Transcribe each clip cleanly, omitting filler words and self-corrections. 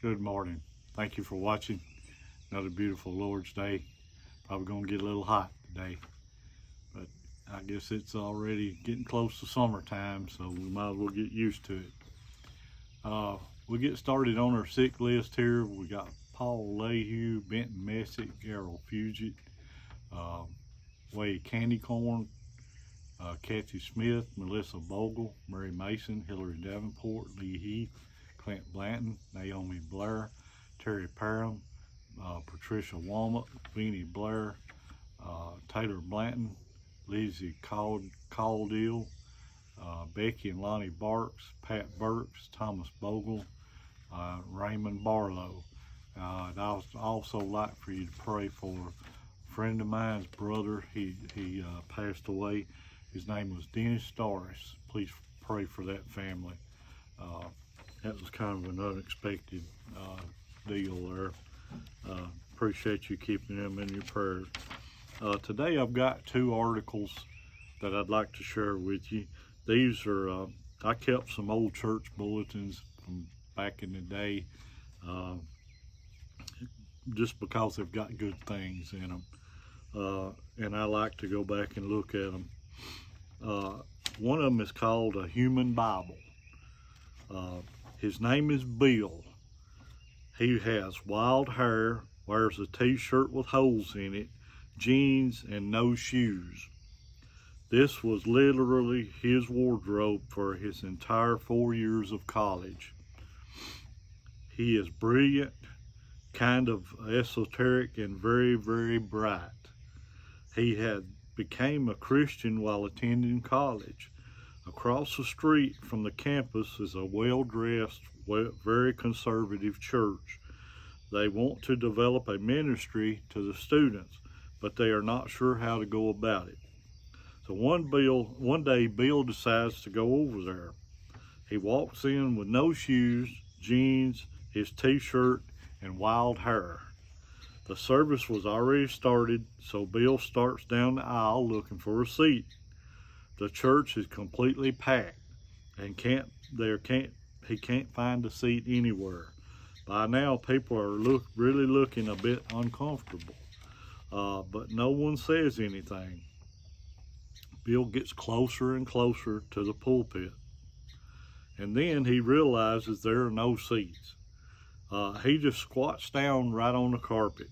Good morning. Thank you for watching. Another beautiful Lord's Day. Probably going to get a little hot today, but I guess it's already getting close to summertime, so we might as well get used to it. We'll get started on our sick list here. We got Paul Lehue, Benton Messick, Errol Fugit, Wade Candycorn, Kathy Smith, Melissa Bogle, Mary Mason, Hillary Davenport, Lee Heath, Clint Blanton, Naomi Blair, Terry Parham, Patricia Walnut, Vinnie Blair, Taylor Blanton, Lizzie Caudill, Becky and Lonnie Barks, Pat Burks, Thomas Bogle, Raymond Barlow. I'd also like for you to pray for a friend of mine's brother. He passed away. His name was Dennis Doris. Please pray for that family. That was kind of an unexpected deal there. Appreciate you keeping them in your prayers. Today I've got two articles that I'd like to share with you. These are, I kept some old church bulletins from back in the day, just because they've got good things in them. And I like to go back and look at them. One of them is called A Human Bible. His name is Bill. He has wild hair, wears a t-shirt with holes in it, jeans, and no shoes. This was literally his wardrobe for his entire 4 years of college. He is brilliant, kind of esoteric, and very, very bright. He had became a Christian while attending college. Across the street from the campus is a well-dressed, very conservative church. They want to develop a ministry to the students, but they are not sure how to go about it. So one day, Bill decides to go over there. He walks in with no shoes, jeans, his t-shirt, and wild hair. The service was already started, so Bill starts down the aisle looking for a seat. The church is completely packed, and he can't find a seat anywhere. By now, people are really looking a bit uncomfortable, but no one says anything. Bill gets closer and closer to the pulpit, and then he realizes there are no seats. He just squats down right on the carpet.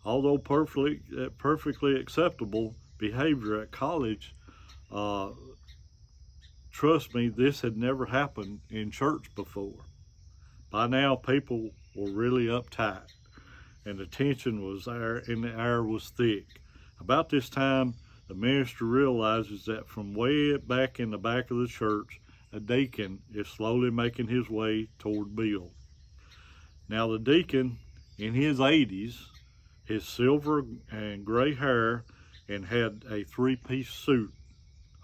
Although perfectly acceptable behavior at college, trust me, this had never happened in church before. By now, people were really uptight, and the tension was there, and the air was thick. About this time, the minister realizes that from way back in the back of the church, a deacon is slowly making his way toward Bill. Now, the deacon, in his 80s, his silver and gray hair, and had a three-piece suit.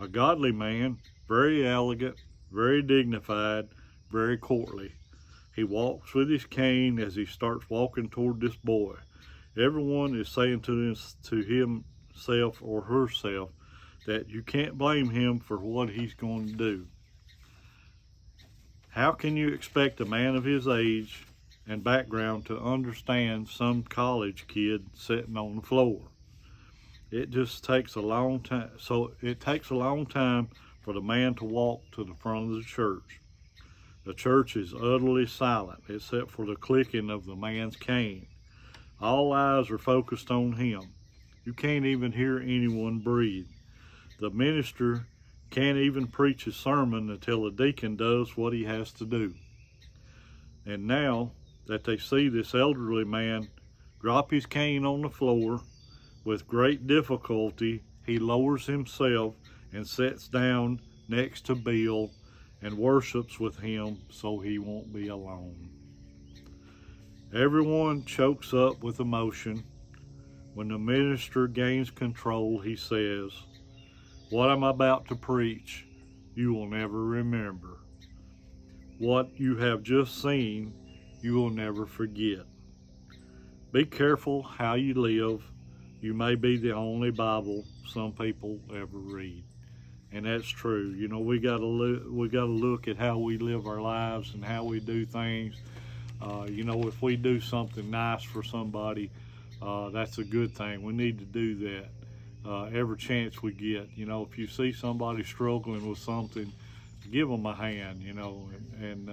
A godly man, very elegant, very dignified, very courtly. He walks with his cane as he starts walking toward this boy. Everyone is saying to himself or herself that you can't blame him for what he's going to do. How can you expect a man of his age and background to understand some college kid sitting on the floor? It just takes a long time. So it takes a long time for the man to walk to the front of the church. The church is utterly silent except for the clicking of the man's cane. All eyes are focused on him. You can't even hear anyone breathe. The minister can't even preach his sermon until the deacon does what he has to do. And now that they see this elderly man drop his cane on the floor, with great difficulty, he lowers himself and sits down next to Bill and worships with him so he won't be alone. Everyone chokes up with emotion. When the minister gains control, he says, "What I'm about to preach, you will never remember. What you have just seen, you will never forget. Be careful how you live. You may be the only Bible some people ever read." And that's true. You know, we gotta look at how we live our lives and how we do things. You know, if we do something nice for somebody, that's a good thing. We need to do that every chance we get. You know, if you see somebody struggling with something, give them a hand. You know, and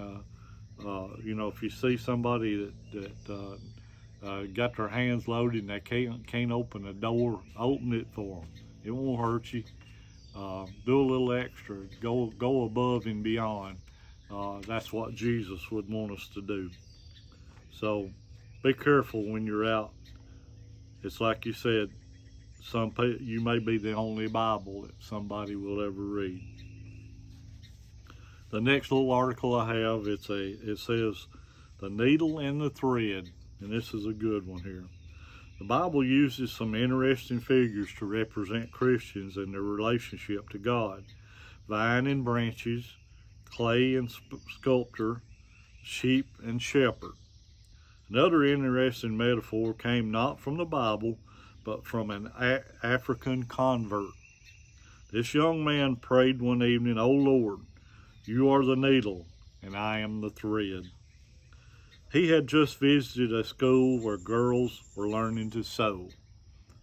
you know, if you see somebody that got their hands loaded and they can't open a door, open it for them. It won't hurt you. Do a little extra. Go above and beyond. That's what Jesus would want us to do. So be careful when you're out. It's like you said, you may be the only Bible that somebody will ever read. The next little article I have, it says the needle and the thread, and this is a good one here. The Bible uses some interesting figures to represent Christians and their relationship to God. Vine and branches, clay and sculptor, sheep and shepherd. Another interesting metaphor came not from the Bible, but from an African convert. This young man prayed one evening, "O Lord, you are the needle, and I am the thread." He had just visited a school where girls were learning to sew.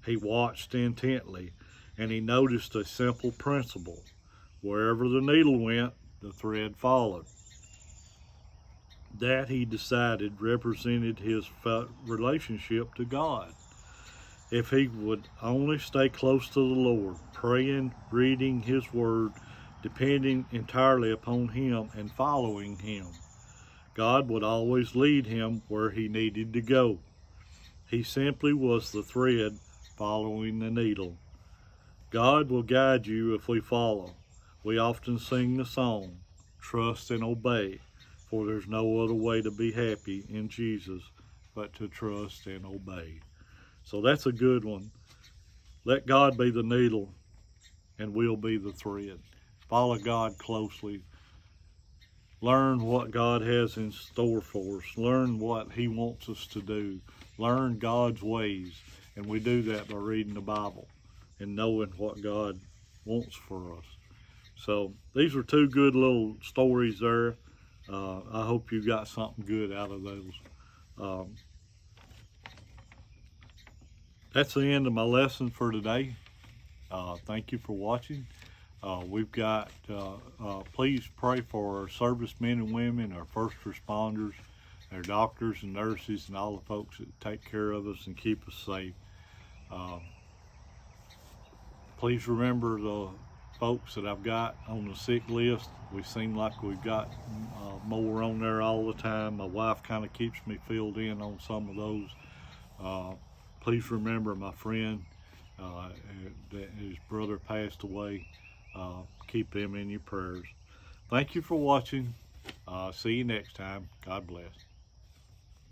He watched intently, and he noticed a simple principle. Wherever the needle went, the thread followed. That, he decided, represented his relationship to God. If he would only stay close to the Lord, praying, reading His Word, depending entirely upon Him and following Him, God would always lead him where he needed to go. He simply was the thread following the needle. God will guide you if we follow. We often sing the song, "Trust and obey," for there's no other way to be happy in Jesus but to trust and obey. So that's a good one. Let God be the needle and we'll be the thread. Follow God closely. Learn what God has in store for us. Learn what He wants us to do. Learn God's ways. And we do that by reading the Bible and knowing what God wants for us. So these are two good little stories there. I hope you got something good out of those. That's the end of my lesson for today. Thank you for watching. We've got, please pray for our servicemen and women, our first responders, our doctors and nurses, and all the folks that take care of us and keep us safe. Please remember the folks that I've got on the sick list. We seem like we've got more on there all the time. My wife kind of keeps me filled in on some of those. Please remember my friend, his brother passed away. Keep them in your prayers. Thank you for watching. See you next time. God bless.